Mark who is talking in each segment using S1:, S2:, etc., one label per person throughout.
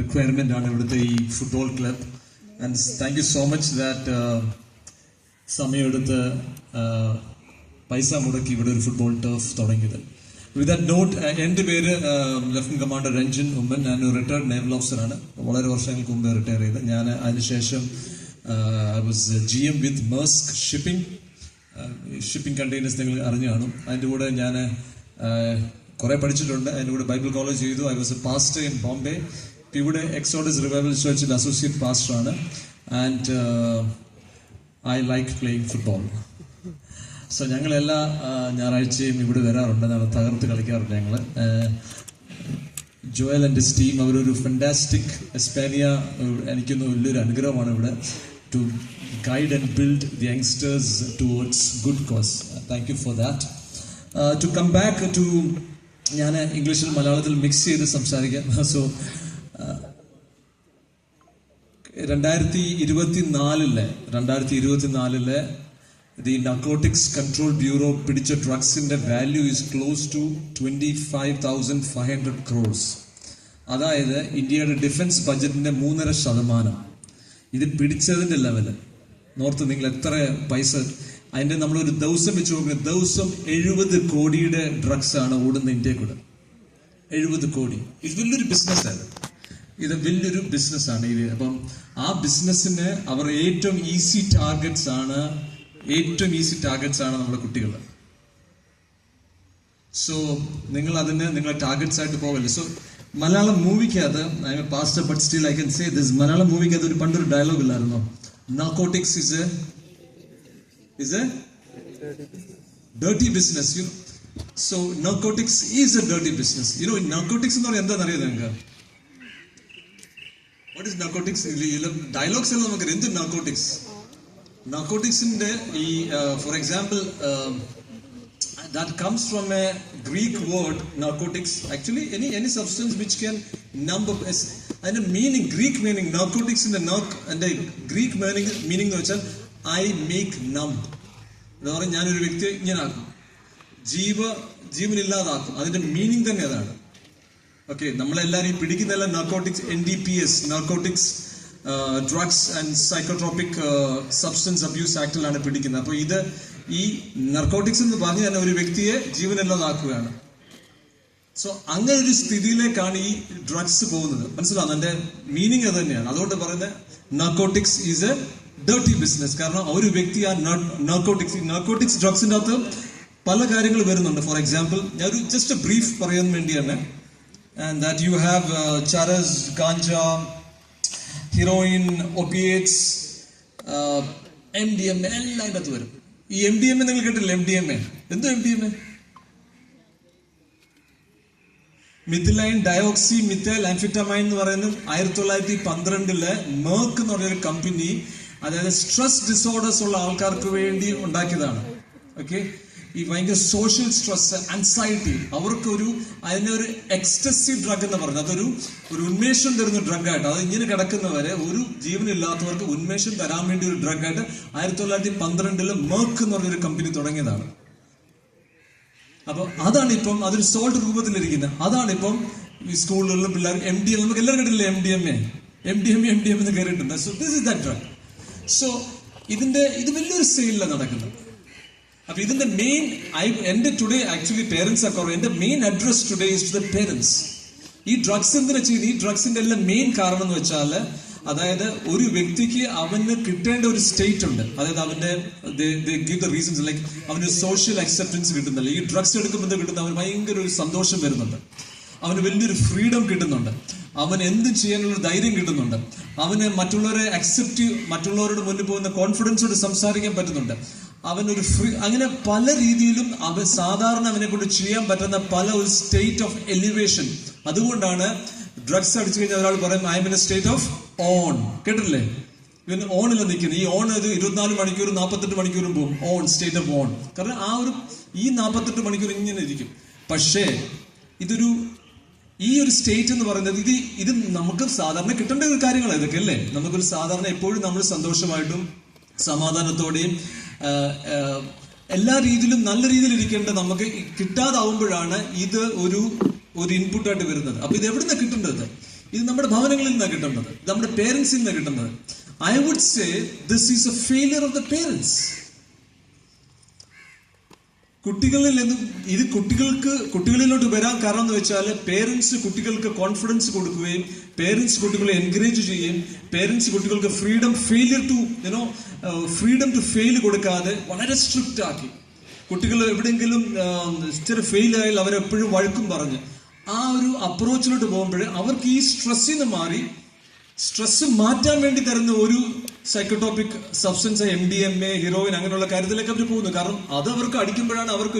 S1: Requirement ആണ് ഇവിടുത്തെ ഈ football club. And thank you so much that സമയമെടുത്ത് പൈസ മുടക്കി ഇവിടെ ഒരു ഫുട്ബോൾ ടർഫ് തുടങ്ങിയത്. വിത്ത് ദാറ്റ് നോട്ട്, എൻ്റെ പേര് ലഫ്റ്റനന്റ് കമാൻഡർ രഞ്ജൻ ഉമ്മൻ. ഞാനൊരു റിട്ടയർഡ് നേവൽ ഓഫീസറാണ്. വളരെ വർഷങ്ങൾക്ക് മുമ്പ് റിട്ടയർ ചെയ്ത് ഞാൻ അതിനുശേഷം I was GM with Maersk shipping containers നിങ്ങൾ അറിഞ്ഞു കാണും. അതിൻ്റെ കൂടെ ഞാൻ കുറെ പഠിച്ചിട്ടുണ്ട്. അതിൻ്റെ കൂടെ ബൈബിൾ കോളേജ് ചെയ്തു. I was a pastor in Bombay. ഇവിടെ എക്സോഡസ് റിവൈവൽ ചർച്ചിൽ അസോസിയേറ്റ് പാസ്റ്ററാണ്. And I like playing football. So ഞങ്ങൾ എല്ലാ ഞായറാഴ്ചയും ഇവിടെ വരാറുണ്ട്. ഞങ്ങൾ തകർത്ത് കളിക്കാറുണ്ട്. ഞങ്ങൾ ജോയൽ ആൻഡ് ഹിസ് ടീം അവരൊരു ഫെന്റാസ്റ്റിക് എസ്പാനിയ എനിക്കൊന്ന് വലിയൊരു അനുഗ്രഹമാണ് ഇവിടെ to guide and build the youngsters towards good cause. Thank you for that. To come back to, ഞാൻ ഇംഗ്ലീഷിൽ മലയാളത്തിൽ മിക്സ് ചെയ്ത് സംസാരിക്കാം. So 2024 the narcotics control bureau പിടിച്ച ഡ്രഗ്സിന്റെ value is close to 25,500 crores. അതായത് ഇന്ത്യയുടെ ഡിഫൻസ് ബജറ്റിന്റെ 3.5%. ഇത് പിടിച്ചതിന്റെ ലെവല് നോർത്ത് നിങ്ങൾ എത്ര പൈസ അതിന്റെ നമ്മളൊരു ദിവസം വെച്ച് നോക്കുന്നത്, ദിവസം 70 കോടിയുടെ ഡ്രഗ്സ് ആണ് ഓടുന്ന ഇന്ത്യയിൽ കൂടെ. 70 കോടി. ഇത് വലിയൊരു ബിസിനസ്സാണ്. ഇത് വലിയൊരു ബിസിനസ്സാണ് ഇത്. അപ്പം ആ ബിസിനസ്സിന് അവർ ഏറ്റവും ഈസി ടാർഗറ്റ്സ് ആണ് നമ്മുടെ കുട്ടികൾ. സോ നിങ്ങൾ അതിന് നിങ്ങളെ ടാർഗറ്റ്സ് ആയിട്ട് പോകല്ലേ. സോ മലയാളം മൂവിക്കകത്ത് pastor but still I can say this, Malayalam മൂവിക്കകത്ത് ഒരു പണ്ടൊരു ഡയലോഗ് ഇല്ലായിരുന്നോ? Narcotics is a dirty business, you know. So narcotics is a dirty business. You know, narcotics എന്ന് പറഞ്ഞാൽ എന്താണെന്ന് അറിയാം നിങ്ങൾക്ക്? What is narcotics? ഡയലോഗ്സ് എല്ലാം നമുക്കറിയാം. എന്ത് narcotics? Narcoticsന്റെ ഈ for example that comes from a Greek word narcotics. Actually any substance which can numb up and a meaning, Greek meaning, narcotics in the and the Greek meaning എന്ന് വെച്ചാൽ I make numb. എന്ന് പറഞ്ഞാൽ ഞാനൊരു വ്യക്തിയെ ഇങ്ങനെ ആക്കും, ജീവനില്ലാതാക്കും. അതിന്റെ meaning തന്നെ അതാണ്. ഓക്കെ, നമ്മളെല്ലാവരും പിടിക്കുന്നതെല്ലാം narcotics, NDPS, narcotics drugs and psychotropic substance abuse ആക്ടിലാണ് പിടിക്കുന്നത്. അപ്പൊ ഇത് ഈ നർക്കോട്ടിക്സ് എന്ന് പറഞ്ഞു തന്നെ ഒരു വ്യക്തിയെ ജീവനില്ലാതാക്കുകയാണ്. സോ അങ്ങനെ ഒരു സ്ഥിതിയിലേക്കാണ് ഈ ഡ്രഗ്സ് പോകുന്നത്. മനസ്സിലാവുന്നു? എന്റെ മീനിങ് അത് തന്നെയാണ്. അതുകൊണ്ട് പറയുന്നത് narcotics is A dirty business. കാരണം ഒരു വ്യക്തി ആ നാർക്കോട്ടിക്സ് ഡ്രഗ്സിന്റെ അകത്ത് പല കാര്യങ്ങൾ വരുന്നുണ്ട്. ഫോർ എക്സാമ്പിൾ ഞാൻ ഒരു ജസ്റ്റ് ബ്രീഫ് പറയാൻ വേണ്ടിയാണ്. And that you have charas, ganja, heroin, opiates, MDMA എല്ലാം അതിൻ്റെ അകത്ത് വരും. ഈ MDMA നിങ്ങൾ കേട്ടില്ലേ? MDMA എന്തോ MDMA? മിഥിലൈൻ ഡയോക്സി മിഥൈൽ ആംഫിറ്റമൈൻ എന്ന് പറയുന്നത് 1912 മേർക്ക് എന്ന് പറഞ്ഞൊരു കമ്പനി, അതായത് സ്ട്രെസ് ഡിസോർഡേഴ്സ് ഉള്ള ആൾക്കാർക്ക് വേണ്ടി ഉണ്ടാക്കിയതാണ്. ഓക്കെ, ഈ ഭയങ്കര സോഷ്യൽ സ്ട്രെസ്, ആൻസൈറ്റി, അവർക്കൊരു അതിനൊരു എക്സ്റ്റസീവ് ഡ്രഗ് എന്ന് പറയുന്നത് അതൊരു ഉന്മേഷം തരുന്ന ഡ്രഗായിട്ട്, അത് ഇങ്ങനെ കിടക്കുന്നവരെ ഒരു ജീവനില്ലാത്തവർക്ക് ഉന്മേഷം തരാൻ വേണ്ടി ഒരു ഡ്രഗായിട്ട് 1912 മേർക്ക് എന്ന് പറഞ്ഞൊരു കമ്പനി തുടങ്ങിയതാണ്. അപ്പൊ അതാണ് ഇപ്പം അതൊരു സോൾട്ട് രൂപത്തിലിരിക്കുന്നത്. അതാണ് ഇപ്പം ഈ സ്കൂളുകളിലും പിള്ളേർക്ക് MDMA, നമുക്ക് എല്ലാവരും കേട്ടില്ലേ MDMA എന്ന് കേട്ടിട്ടുണ്ട്. So this is that drug. So ഇത് വലിയൊരു സെയിലാണ് നടക്കുന്നത്. അപ്പൊ ഇതിന്റെ മെയിൻ എന്റെ ടുഡേ ആക്ച്വലി പേരൻസ് ഒക്കെ എന്റെ main address today is to the parents. ഈ ഡ്രഗ്സ് എന്തിനാ ചെയ്യുന്നത്? ഈ ഡ്രഗ്സിന്റെ എല്ലാം മെയിൻ കാരണം എന്ന് വെച്ചാൽ, അതായത് ഒരു വ്യക്തിക്ക് അവന് കിട്ടേണ്ട ഒരു സ്റ്റേറ്റ് ഉണ്ട്. അതായത് അവന്റെ ഗിവ് ദ റീസൺസ്, ലൈക്ക് അവന് സോഷ്യൽ അക്സെപ്റ്റൻസ് കിട്ടുന്നില്ല. ഈ ഡ്രഗ്സ് എടുക്കുമ്പോൾ കിട്ടുന്ന അവന് ഭയങ്കര ഒരു സന്തോഷം വരുന്നുണ്ട്, അവന് വലിയൊരു ഫ്രീഡം കിട്ടുന്നുണ്ട്, അവൻ എന്തും ചെയ്യാനുള്ള ധൈര്യം കിട്ടുന്നുണ്ട്, അവന് മറ്റുള്ളവരെ മറ്റുള്ളവരോട് മുന്നിൽ പോകുന്ന കോൺഫിഡൻസോട് സംസാരിക്കാൻ പറ്റുന്നുണ്ട്, അവനൊരു അങ്ങനെ പല രീതിയിലും സാധാരണ അവനെ കൊണ്ട് ചെയ്യാൻ പറ്റുന്ന പല ഒരു സ്റ്റേറ്റ് ഓഫ് എലിവേഷൻ. അതുകൊണ്ടാണ് ഡ്രഗ്സ് അടിച്ചു കഴിഞ്ഞാൽ ഒരാൾ പറയും I M in A state of on. കേട്ടില്ലേ? ഇവന് ഓണിൽ നിൽക്കുന്നത്. ഈ ഓൺ ഇത് 24 മണിക്കൂറും 48 മണിക്കൂറും പോകും. On, state of on. കാരണം ഈ 48 മണിക്കൂർ ഇങ്ങനെ ഇരിക്കും. പക്ഷേ ഈ ഒരു സ്റ്റേറ്റ് എന്ന് പറയുന്നത് ഇത് നമുക്ക് സാധാരണ കിട്ടേണ്ട ഒരു കാര്യങ്ങളാണ് ഇതൊക്കെ, അല്ലേ? നമുക്കൊരു സാധാരണ എപ്പോഴും നമ്മൾ സന്തോഷമായിട്ടും സമാധാനത്തോടെയും എല്ലാ രീതിയിലും നല്ല രീതിയിൽ ഇരിക്കേണ്ട നമുക്ക് കിട്ടാതാവുമ്പോഴാണ് ഇത് ഒരു ഇൻപുട്ടായിട്ട് വരുന്നത്. അപ്പൊ ഇത് എവിടുന്ന കിട്ടേണ്ടത്? ഇത് നമ്മുടെ ഭവനങ്ങളിൽ നിന്നാണ് കിട്ടുന്നത്, നമ്മുടെ പേരൻസിൽ നിന്നാണ് കിട്ടുന്നത്. I would say this is a failure of the parents. കുട്ടികളിൽ നിന്നും ഇത് കുട്ടികളിലോട്ട് വരാൻ കാരണം എന്ന് വെച്ചാൽ പേരൻസ് കുട്ടികൾക്ക് കോൺഫിഡൻസ് കൊടുക്കുകയും പേരൻസ് കുട്ടികളെ എൻകറേജ് ചെയ്യുകയും പേരൻസ് കുട്ടികൾക്ക് ഫ്രീഡം ടു ഫെയിൽ കൊടുക്കാതെ വളരെ സ്ട്രിക്റ്റ് ആക്കി. കുട്ടികൾ എവിടെയെങ്കിലും ഇച്ചിരി ഫെയിൽ ആയാൽ അവരെപ്പോഴും വഴക്കും പറഞ്ഞ് ആ ഒരു അപ്രോച്ചിലോട്ട് പോകുമ്പോൾ അവർക്ക് ഈ സ്ട്രെസ്സിന് മാറി സ്ട്രെസ് മാറ്റാൻ വേണ്ടി തരുന്ന ഒരു സൈക്കോട്രോപിക് സബ്സ്റ്റൻസ് MDMA, ഹീറോയിൻ അങ്ങനെയുള്ള കാര്യത്തിലേക്ക് അവർ പോകുന്നു. കാരണം അത് അവർക്ക് അടിക്കുമ്പോഴാണ് അവർക്ക്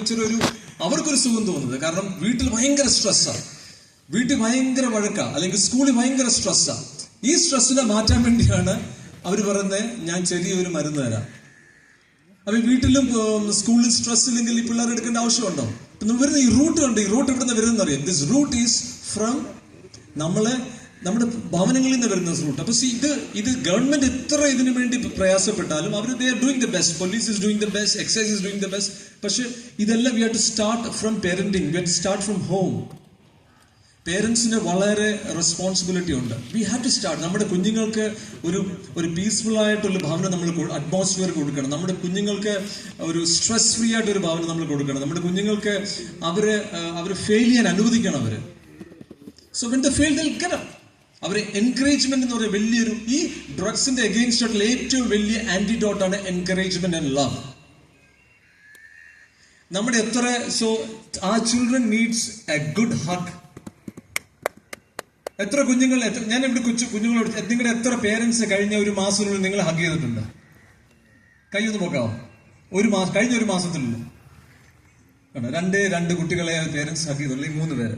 S1: അവർക്കൊരു സുഖം തോന്നുന്നത്. കാരണം വീട്ടിൽ ഭയങ്കര സ്ട്രെസ്സാണ്, വീട്ടിൽ ഭയങ്കര വഴക്കാ, അല്ലെങ്കിൽ സ്കൂളിൽ ഭയങ്കര സ്ട്രെസ്സാ. ഈ സ്ട്രെസ്സിനെ മാറ്റാൻ വേണ്ടിയാണ് അവർ പറയുന്നത് ഞാൻ ചെറിയൊരു മരുന്ന് തരാം. അപ്പൊ വീട്ടിലും സ്കൂളിൽ സ്ട്രെസ് ഇല്ലെങ്കിൽ ഈ പിള്ളേർ എടുക്കേണ്ട ആവശ്യമുണ്ടോ? വരുന്ന ഈ റൂട്ട് ഉണ്ട്. ഈ റൂട്ട് എവിടെ നിന്ന് വരുന്ന അറിയാം. ദിസ് റൂട്ട് ഈസ് ഫ്രം നമ്മുടെ ഭവനങ്ങളിൽ നിന്ന് വരുന്ന റൂട്ട്. അപ്പൊ ഇത് ഗവൺമെന്റ് എത്ര ഇതിനു വേണ്ടി പ്രയാസപ്പെട്ടാലും അവർ they are doing the best. Police is doing the best, excise is doing the best. പക്ഷെ ഇതെല്ലാം we have to start from parenting, we have to start from home. പേരൻസിന് വളരെ റെസ്പോൺസിബിലിറ്റി ഉണ്ട്. We have to start. നമ്മുടെ കുഞ്ഞുങ്ങൾക്ക് ഒരു peaceful ആയിട്ടുള്ള ഭവനം നമ്മൾ അറ്റ്മോസ്ഫിയർ കൊടുക്കണം. നമ്മുടെ കുഞ്ഞുങ്ങൾക്ക് ഒരു സ്ട്രെസ് ഫ്രീ ആയിട്ടൊരു ഭവനം നമ്മൾ കൊടുക്കണം. നമ്മുടെ കുഞ്ഞുങ്ങൾക്ക് അവര് ഫെയിൽ ചെയ്യാൻ അനുവദിക്കണം. അവര് so when the fail they will get up. അവരെ എൻകറേജ്മെന്റ് എന്ന് പറയുന്ന വലിയൊരു, ഈ ഡ്രഗ്സിന്റെ അഗെയിൻസ്റ്റ് ആയിട്ടുള്ള ഏറ്റവും വലിയ ആന്റിഡോട്ടാണ് എൻകറേജ്മെന്റ് ആൻഡ് ലവ്. നമ്മുടെ ആ children needs A good hug. എത്ര കുഞ്ഞുങ്ങൾ, ഞാൻ ഇവിടെ കുഞ്ഞുങ്ങളോട്, നിങ്ങളുടെ എത്ര പേരൻസ് കഴിഞ്ഞ ഒരു മാസത്തിനുള്ളിൽ നിങ്ങൾ ഹഗ് ചെയ്തിട്ടുണ്ട്? കൈ ഒന്ന് നോക്കാവോ? കഴിഞ്ഞ ഒരു മാസത്തിനുള്ളിൽ രണ്ട് കുട്ടികളെ പേരൻസ് ഹഗ് ചെയ്തുള്ളൂ. 3 പേര്.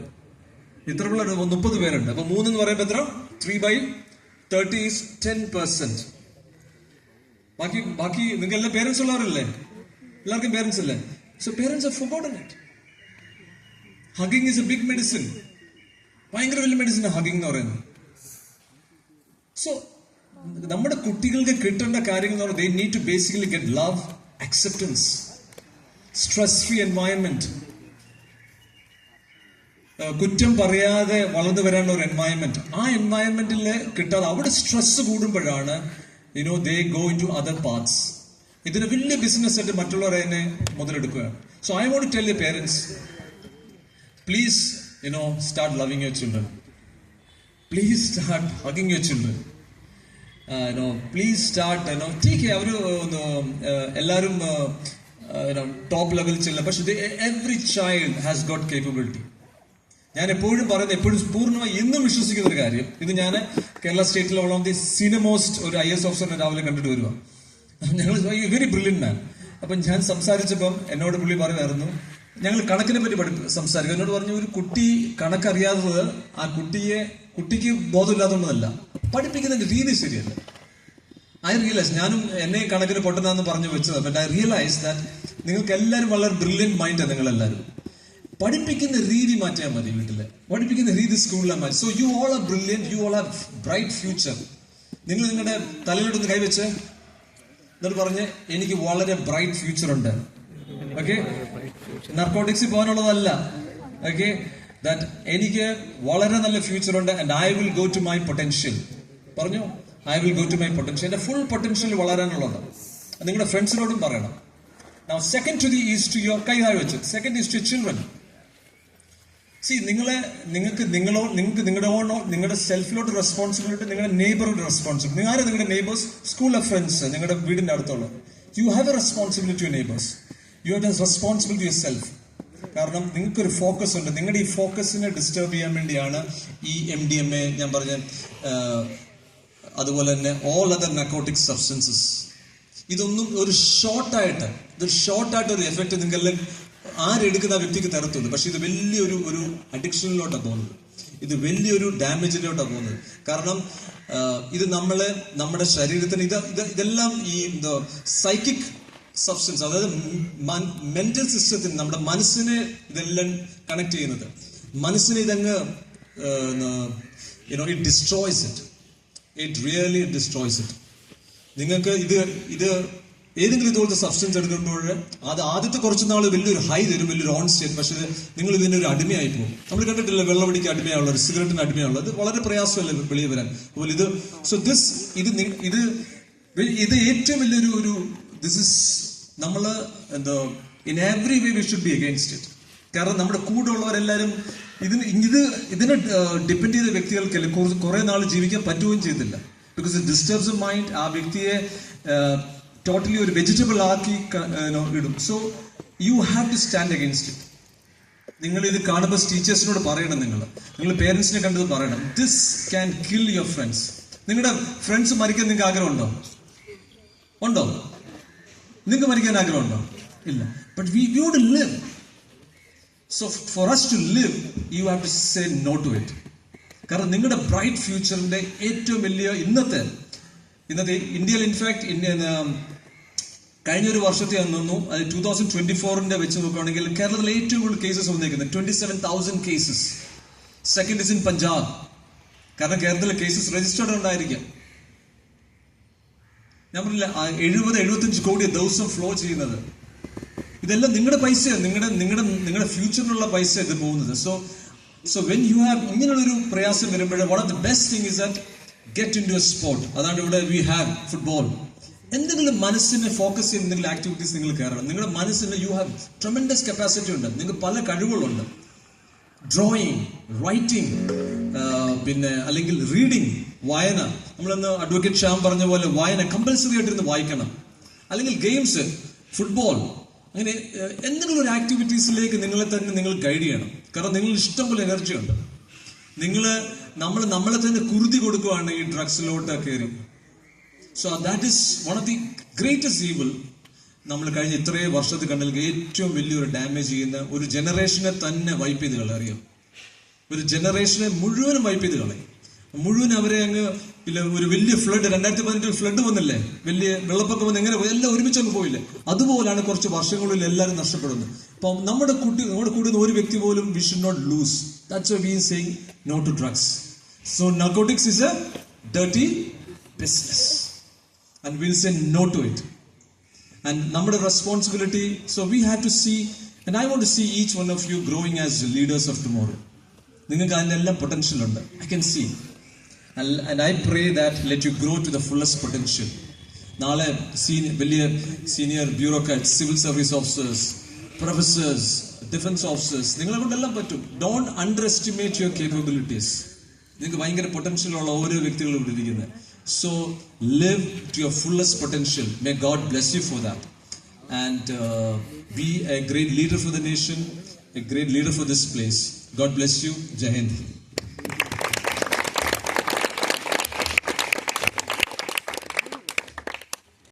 S1: ഇത്ര പിള്ളേർ 30 പേരുണ്ട്. അപ്പൊ 3 എന്ന് പറയുമ്പോൾ എത്ര? 3/30 is 10%. ബാക്കി നിങ്ങൾക്ക് എല്ലാം പേരൻസ് ഉള്ളവരല്ലേ? എല്ലാവർക്കും പേരൻസ് അല്ലേ? So parents have forgotten it. Hugging is a big medicine. ഭയങ്കര വലിയ മെഡിസിൻ ഹഗിങ് എന്ന് പറയുന്നത്. സോ നമ്മുടെ കുട്ടികൾക്ക് കിട്ടേണ്ട കാര്യങ്ങൾ എന്ന് പറഞ്ഞാൽ they need to basically get love, acceptance, stress free environment, കുറ്റം പറയാതെ വളർന്നു വരാനുള്ള ഒരു എൻവയൺമെന്റ്. ആ എൻവയൺമെന്റിൽ കിട്ടാതെ അവിടെ സ്ട്രെസ് കൂടുമ്പോഴാണ് they go into other paths. ഇതിന് വലിയ ബിസിനസ് ആയിട്ട് മറ്റുള്ളവർ അതിനെ മുതലെടുക്കുകയാണ്. So I want to tell you parents, please start loving your children. Please start hugging your children. Please start take care. എല്ലാവരും ടോപ്പ് ലെവൽ ചില്ല. പക്ഷെ every child has got capability. ഞാൻ എപ്പോഴും പൂർണ്ണമായി ഇന്നും വിശ്വസിക്കുന്ന ഒരു കാര്യം, ഇത് ഞാൻ കേരള സ്റ്റേറ്റിലെ വൺ ഓഫ് ദി സീനിയമോസ്റ്റ് ഒരു IAS ഓഫീസറിനെ രാവിലെ കണ്ടിട്ട് വരുക. ഞങ്ങൾ വെരി ബ്രില്യന്റ് മാൻ. അപ്പം ഞാൻ സംസാരിച്ചപ്പം എന്നോട് പുള്ളി പറയുമായിരുന്നു, ഞങ്ങൾ കണക്കിനെ പറ്റി സംസാരിക്കും. എന്നോട് പറഞ്ഞു, ഒരു കുട്ടി കണക്കറിയാത്തത് ആ കുട്ടിക്ക് ബോധമില്ലാത്തതുകൊണ്ടല്ല, പഠിപ്പിക്കുന്നതിന്റെ രീതി ശരിയല്ല. ഐ റിയലൈസ്, ഞാനും എന്നെ കണക്കിന് പൊട്ടനാന്ന് പറഞ്ഞു വെച്ചത്. ബട്ട് ഐ റിയലൈസ് ദാറ്റ് നിങ്ങൾക്ക് എല്ലാവരും വളരെ ബ്രില്യന്റ് മൈൻഡാണ് നിങ്ങളെല്ലാവരും. പഠിപ്പിക്കുന്ന രീതി മാറ്റിയാൽ മതി. വീട്ടില് പഠിപ്പിക്കുന്ന രീതി സ്കൂളിലാണ് മാറ്റി. So you all are brilliant, you all are bright future. നിങ്ങൾ നിങ്ങളുടെ തലയിലോട്ടൊന്ന് കൈവച്ച് എന്നിട്ട് പറഞ്ഞ് എനിക്ക് വളരെ ബ്രൈറ്റ് ഫ്യൂച്ചർ ഉണ്ട്. ഓക്കെ, നർക്കോട്ടിക്സിൽ പോകാനുള്ളതല്ല. ഓക്കെ, ദാറ്റ് എനിക്ക് വളരെ നല്ല ഫ്യൂച്ചർ ഉണ്ട് and I will go to my potential. പറഞ്ഞു, I will go to my potential. എന്റെ ഫുൾ പൊട്ടൻഷ്യൽ വളരാനുള്ളത് നിങ്ങളുടെ ഫ്രണ്ട്സിനോടും പറയണം. Now second to the is to your കൈ താഴെ വെച്ച്. Second is to children. See, നിങ്ങൾക്ക് നിങ്ങളുടെ സെൽഫിലോട്ട് റെസ്പോൺസിബിലിറ്റി, നിങ്ങളുടെ നെയ്ബറോട് റെസ്പോൺസിബിലിറ്റി. നിങ്ങൾ ആരും നിങ്ങളുടെ നെയ്ബേഴ്സ്, സ്കൂളിലെ ഫ്രണ്ട്സ്, നിങ്ങളുടെ വീടിന്റെ അടുത്തുള്ള, you have a responsibility to neighbours. You have a responsibility yourself. കാരണം നിങ്ങൾക്കൊരു ഫോക്കസ് ഉണ്ട്. നിങ്ങളുടെ ഈ ഫോക്കസിനെ ഡിസ്റ്റർബ് ചെയ്യാൻ വേണ്ടിയാണ് ഈ MDMA ഞാൻ പറഞ്ഞ, അതുപോലെ തന്നെ ഓൾ അതർ നർക്കോട്ടിക് സബ്സ്റ്റൻസസ്. ഇതൊന്നും ഒരു ഷോർട്ടായിട്ട് ഒരു എഫക്റ്റ് നിങ്ങളെല്ലാം ആരെടുക്കുന്ന ആ വ്യക്തിക്ക് തരത്തുള്ളൂ. പക്ഷെ ഇത് വലിയൊരു അഡിക്ഷനിലോട്ടാണ് പോകുന്നത്. ഇത് വലിയൊരു ഡാമേജിലോട്ടാണ് പോകുന്നത്. കാരണം ഇത് നമ്മുടെ ശരീരത്തിന് ഇതെല്ലാം ഈ സൈക്കിക് സബ്സ്റ്റൻസ്, അതായത് മെന്റൽ സിസ്റ്റത്തിന്, നമ്മുടെ മനസ്സിനെ ഇതെല്ലാം കണക്ട് ചെയ്യുന്നത്. മനസ്സിനെ ഇതങ്ങ് it destroys it. It really destroys it. നിങ്ങൾക്ക് ഇത് ഏതെങ്കിലും ഇതുപോലത്തെ സബ്സ്റ്റൻസ് എടുക്കുമ്പോൾ അത് ആദ്യത്തെ കുറച്ച് നാൾ വലിയൊരു ഹൈ തരും, വലിയൊരു ഓൺ സ്റ്റേറ്റ്. പക്ഷേ നിങ്ങൾ ഇതിന്റെ ഒരു അടിമയായി പോകും. നമ്മൾ കണ്ടിട്ടില്ല വെള്ളമടിക്ക് അടിമയാവുള്ളത്, സിഗരറ്റിന് അടിമയാവുള്ളത്. ഇത് വളരെ പ്രയാസമല്ലേ വെളിയിൽ വരാൻ. അതുപോലെ ഇത് ഇത് ഏറ്റവും വലിയൊരു ദിസ് ഇസ് നമ്മള് എന്താ in every way we should be against it. കാരണം നമ്മുടെ കൂടെ ഉള്ളവരെല്ലാരും ഇതിനെ ഡിപ്പെൻഡ് ചെയ്ത വ്യക്തികൾക്കല്ലേ കുറെ നാൾ ജീവിക്കാൻ പറ്റുകയും ചെയ്തില്ല. Because it disturbs a mind. ആ വ്യക്തിയെ ടോട്ടലി ഒരു വെജിറ്റബിൾ ആക്കി ഇടും. So you have to stand against it. നിങ്ങൾ ഇത് കാണുമ്പോൾ ടീച്ചേഴ്സിനോട് പറയണം, നിങ്ങൾ പേരൻസിനെ കണ്ടത് പറയണം. This can kill your friends. നിങ്ങളുടെ ഫ്രണ്ട്സ് മരിക്കാൻ നിങ്ങൾക്ക് ആഗ്രഹമുണ്ടോ? ഉണ്ടോ? നിങ്ങൾക്ക് മരിക്കാൻ ആഗ്രഹമുണ്ടോ? ഇല്ല. But we want to live. So for us to live, you have to say no to it. കാരണം നിങ്ങളുടെ ബ്രൈറ്റ് ഫ്യൂച്ചറിന്റെ ഏറ്റവും വലിയ ഇന്നത്തെ ഇന്ത്യയിൽ ഇൻഫാക്ട് കഴിഞ്ഞ ഒരു വർഷത്തെ തോന്നുന്നു, അത് 2024 വെച്ച് നോക്കുകയാണെങ്കിൽ കേരളത്തിൽ ഏറ്റവും കൂടുതൽ കേസസ് വന്നേക്കുന്നത് 27,000 cases. Second is in Punjab. കാരണം കേരളത്തിലെ കേസസ് രജിസ്റ്റേർഡ് ഉണ്ടായിരിക്കാം. ഞാൻ പറഞ്ഞില്ല 70-75 കോടി ദിവസം ഫ്ലോ ചെയ്യുന്നത്. ഇതെല്ലാം നിങ്ങളുടെ പൈസയാണ്, നിങ്ങളുടെ ഫ്യൂച്ചറിനുള്ള പൈസ ഇത് പോകുന്നത്. സോ വെൻ യു ഹാവ് ഇങ്ങനെയുള്ളൊരു പ്രയാസം വരുമ്പോൾ one of the best thing is that get into a sport. അതാണ് ഇവിടെ വി ഹാവ് ഫുട്ബോൾ. എന്തെങ്കിലും മനസ്സിനെ ഫോക്കസ് ചെയ്യുന്ന എന്തെങ്കിലും ആക്ടിവിറ്റീസ് നിങ്ങൾ കയറണം. നിങ്ങളുടെ മനസ്സിന് യു ഹാവ് ട്രമെൻഡസ് കപ്പാസിറ്റി ഉണ്ട്. നിങ്ങൾക്ക് പല കഴിവുകളുണ്ട്. ഡ്രോയിങ്, റൈറ്റിംഗ്, പിന്നെ അല്ലെങ്കിൽ റീഡിങ്, വായന. നമ്മളന്ന് അഡ്വക്കേറ്റ് ശ്യാം പറഞ്ഞ പോലെ വായന കമ്പൽസറി ആയിട്ടിരുന്ന് വായിക്കണം. അല്ലെങ്കിൽ ഗെയിംസ്, ഫുട്ബോൾ, അങ്ങനെ എന്തെങ്കിലും ഒരു ആക്ടിവിറ്റീസിലേക്ക് നിങ്ങളെ തന്നെ നിങ്ങൾ ഗൈഡ് ചെയ്യണം. കാരണം നിങ്ങൾ ഇഷ്ടം പോലെ എനർജി ഉണ്ട്. നമ്മളെ തന്നെ കുരുതി കൊടുക്കുകയാണ് ഈ ഡ്രഗ്സിലോട്ട് കയറി. So that is one of the greatest evil. നമ്മൾ കഴിഞ്ഞ ഇത്രയും വർഷത്തിൽ കണ്ടെങ്കിൽ ഏറ്റവും വലിയൊരു ഡാമേജ് ചെയ്യുന്ന ഒരു ജനറേഷനെ തന്നെ വൈപ്പ് ചെയ്ത് കളയും. അറിയാം, ഒരു ജനറേഷനെ മുഴുവനും വൈപ്പ് ചെയ്ത് കളയും. മുഴുവൻ അവരെ അങ്ങ് ഇല്ല. ഒരു വലിയ ഫ്ലഡ് 2018 ഫ്ലഡ് വന്നില്ലേ, വലിയ വെള്ളപ്പൊക്കം വന്ന് എങ്ങനെ എല്ലാം ഒരുമിച്ച് അങ്ങ് പോയില്ലേ, അതുപോലാണ് കുറച്ച് വർഷങ്ങളിൽ എല്ലാവരും നഷ്ടപ്പെടുന്നത്. അപ്പം നമ്മുടെ കൂടെ ഒരു വ്യക്തി പോലും we should not lose. That's why we are saying no to drugs. So narcotics is a dirty business and will say no to it. And നമ്മുടെ responsibility. So we have to see, and I want to see each one of you growing as leaders of tomorrow. നിങ്ങൾക്ക് അതിൻ്റെ എല്ലാം potential ഉണ്ട്. I can see. And I pray that let you grow to the fullest potential. നാളെ വലിയ senior bureaucrats, civil service officers, professors, defence officers, നിങ്ങളെ കൊണ്ടെല്ലാം പറ്റും. Don't underestimate your capabilities. നിങ്ങൾക്ക് ഭയങ്കര പൊട്ടൻഷ്യൽ ഉള്ള ഓരോ വ്യക്തികളും ഇവിടെ ഇരിക്കുന്നത്. So live to your fullest potential. May God bless you for that and be a great leader for the nation, a great leader for this place. God bless you. Jai Hind.